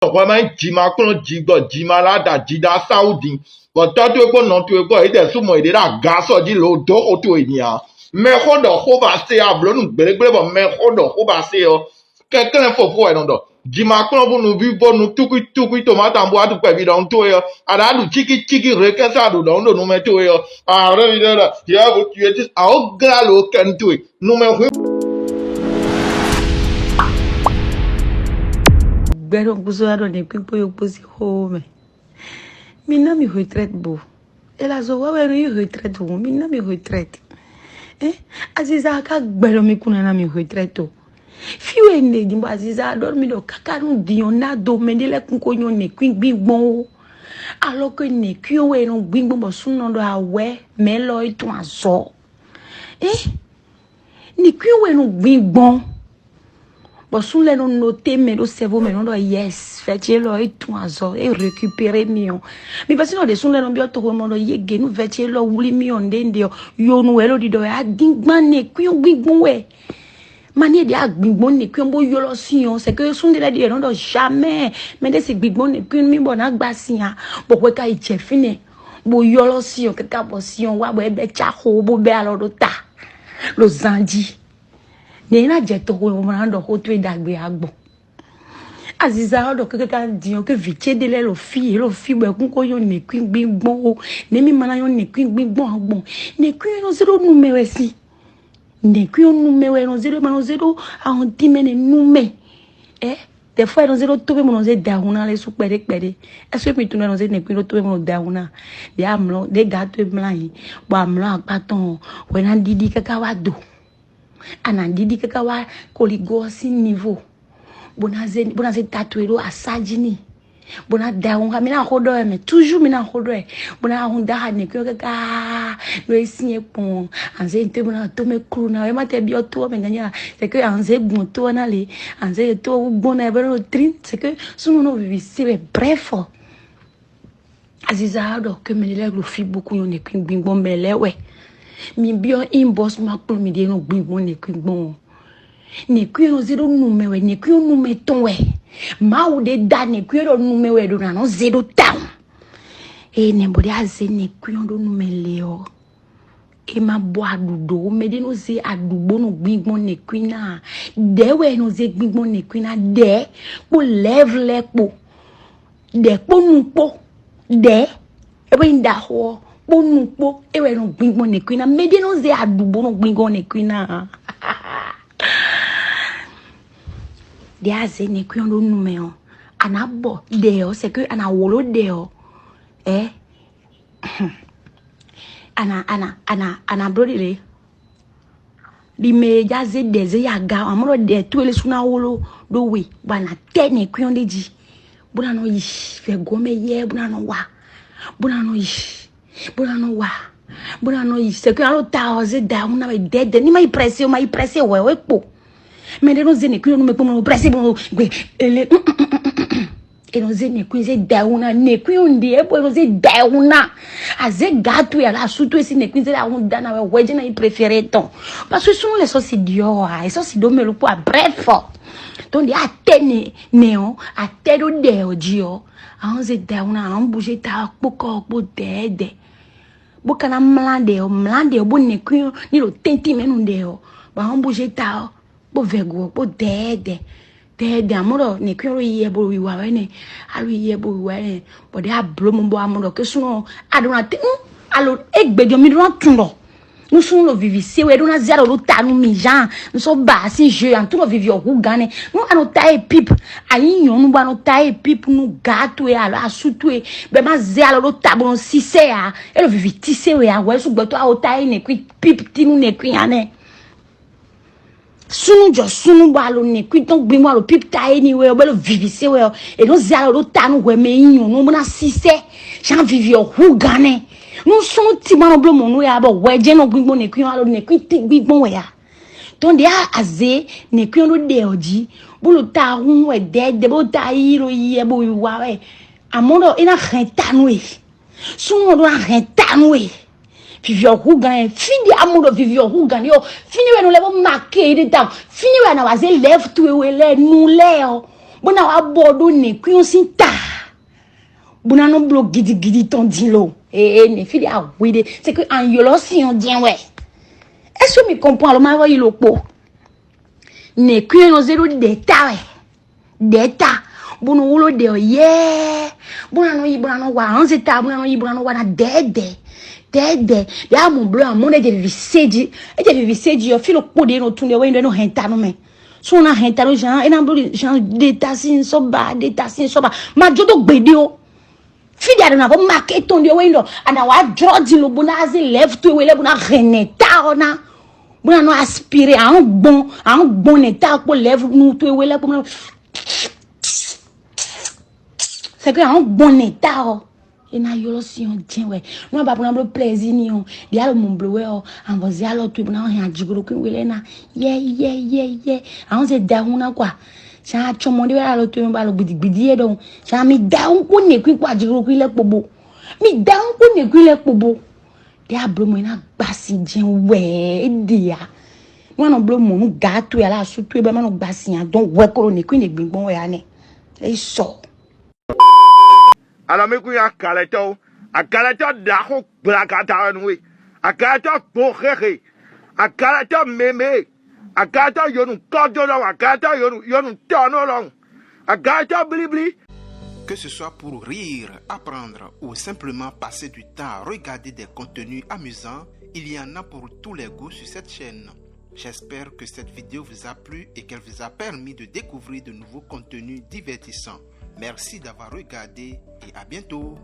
vraiment jima kon jigo jima la da jida saudi but to ko non to ko ide sumo ide da gaso di lo do o to enia me ko do ko ba se ablo nu gbelegbele bo me ko do ko ba se o quelqu'un fofo e non do jima kon bu nu bi bo nu tuku tomata mbo adu pe bi don to yo ada du chiki reken sa do don do nu me to yo ah re bi da ya bu tu etis a o gra lo ken to nu me Gbero kuzoado ne pipo yo posi home. Mina mi retraite bo. Ela zo wa we retraite wo. Mina mi retraite. Aziza ka gbero mi kuna na mi retraite o. Fiwe ne dimbo Aziza dormi do kaka no diona do mendele kunko nyo ne kwin gbigbon o. Alors que ne kyo we no gbigbon bo suno do awe me lo itun aso. Ni kyo we no gbigbon. Bon, sous les notés, mais le cerveau, mais non, yes, fait-il là, et tout, et récupérer mieux. Mais parce que nous, sous les noms, tout le monde, yé, nous, fait-il là, ouli, mieux, d'endio, yo, nous, elle, dit, ah, dingman, ne, qui ont bigbon, ouais. Manier de bigbon, ne, qui ont beau, yo, l'ossion, c'est que, sous les dit, non, jamais, mais de ces bigbon, ne, qui ont mis bon, agbassia, pour que, il t'est fini, bo, yo, l'ossion, que, cabotion, wa, bo, ebe, tchaho, bo, be, alors, ta, le zandi. Nena jeto ko mwana do ko twe dagbe agbo Aziza do ke ka dion ke vitie de le lo fi be kun ko yo ne kwin gbigbon o ne mi mana yo ne kwin gbigbon agbon ne kwin no zero nume si ne kwin nume no zero ma no zero a on dimene nume des fois no zero to be mo no ze dauna le su pere est-ce que mi tu no ze ne kwin to be mo dauna de amlo de gato blanc bo amlo apaton we na didi kaka wado anandidi kaka wa koligosi niveau bonaze tatuelo asajini bona daunga mina hodo me toujours mina hodo bona honda hane kaka no esinye pon anze nte bona to me kruna e mate bio to me ganya c'est que anze bon to na le anze to bona e bero trin c'est que sono no vivisi bref Aziza do que me le lo fi beaucoup yo ne kwin gbon mele we mi bio inbox ma ko mi de no gbon ne kwin ne kwin no zero nume we ne kwin nume ton we ma u de da ne kwin no nume we do na no zero down ne bodi aze ne kwin do nume leo ma bo adudo me de no ze adubo no gbon ne kwin na de we no ze gbon ne kwin na de po level po de po nu po de e bo inda ho bonu po ewe no gbingbon ne kwina mede no ze adubo no gbingbon ne kwina de aze ne kwina no nume o anabo de o c'est que ana wolo de o ana brodile di me jaze de ze ya ga amro de to ele suna wolo do we bana tene kwina de ji buna no yi fe gome ye buna no wa buna no yi Bona no c'est que alo ta oze da una be dead ni mai presse we po me de no zene ku no me po no presse bo ele e no zene ku ze da una ne ku ndi e po no ze da una aze gato ya la suto esi ne ku ze la un dana we je na i préféré ton parce que sono les soci dio et soci do me lo po bref donc di atene neo atero de odio a on ze da una on bouger ta poko po dede bokana mlande o bonne ku ni lo tenti menunde o ba on bouger ta bo vego bo dede amoro ne ku ro ye bo wiwa we ne alu ye bo wiwa ne bo de ablo mo bo amoro ke suno adona te alo egbejo mi ron tundo nous sommes le vivisi we dona zero lo tanu mi jan nous sommes bas si je en tout le vivio hu gane nous anota e pip ayi yon nous anota e pip nous gato e ala sutu e be ma zero lo tabon si se a e lo viviti se we a we su gbeto a ota e ne kwi pip tinu ne kwi ane sunu balo ne kwi ton gbe mo lo pip ta e ni we o be lo vivisi we e no zero lo tanu we me yon nous na si se jan vivio hu gane nous sommes timano blo mon ya bo weje no gbigbo ne kwin alo ne kwin gbigbo we ya ton de aze ne kwin lo de oji bulu ta hun we de bo ta iro ye bo wa we amono ina rentanu e suno do rentanu e vivio hugan fini amono vivio hugan yo fini we no le bo marquer de temps fini we na waze lève tu we le nous le Bona wa bodo ne kuyon sinta. Bona no blo gidi ton dilo. Ne fili a wede. C'est que en yolo si on dit ouais. Est-ce que me comprend le ma il opo? Ne kuyon no zero deta ouais. Deta. Bono wolo de yeah. Bona no wa anzeta, bona no yibona no wa na dede. Dede. Ya mon blo mon de viseji. E de viseji yo filo pode no tunde we no henta no me. So na henta no jan, e na blo jan deta sin so ba. Ma jodo gbede o. Fidi adona vo market ton de we no. Ana wa draw di lo bona azi left to we le bona reneta ona. Bona no aspirer un bon état pour lèvre nous to we le bona. C'est que un bon état oh. Et na yolo si on tient ouais. Nous pas prendre plaisir ni on. Dia mon bleu oh, en vozi alors tu na rien jigolo que we na. Yeah. On se dauna quoi. Ça chomonde we alors tu ba lo bidi donc. Ça mi daun ko ne ku kwa jigolo ku le pobo. Mi daun ko ne ku le pobo. Dia bleu mo na gbasi dien ouais dia. Moi non bleu mo nu gato ya la su tu be ma no gbasi an donc ouais ko ne ku ne gbingbon we ane. E so. Alors, mais a caleto d'ako blacata oui. A caleto bourré. A caleto mémé. A caleto yonu cordon, a caleto yonu tono. A caleto blibli. Que ce soit pour rire, apprendre ou simplement passer du temps à regarder des contenus amusants, il y en a pour tous les goûts sur cette chaîne. J'espère que cette vidéo vous a plu et qu'elle vous a permis de découvrir de nouveaux contenus divertissants. Merci d'avoir regardé et à bientôt.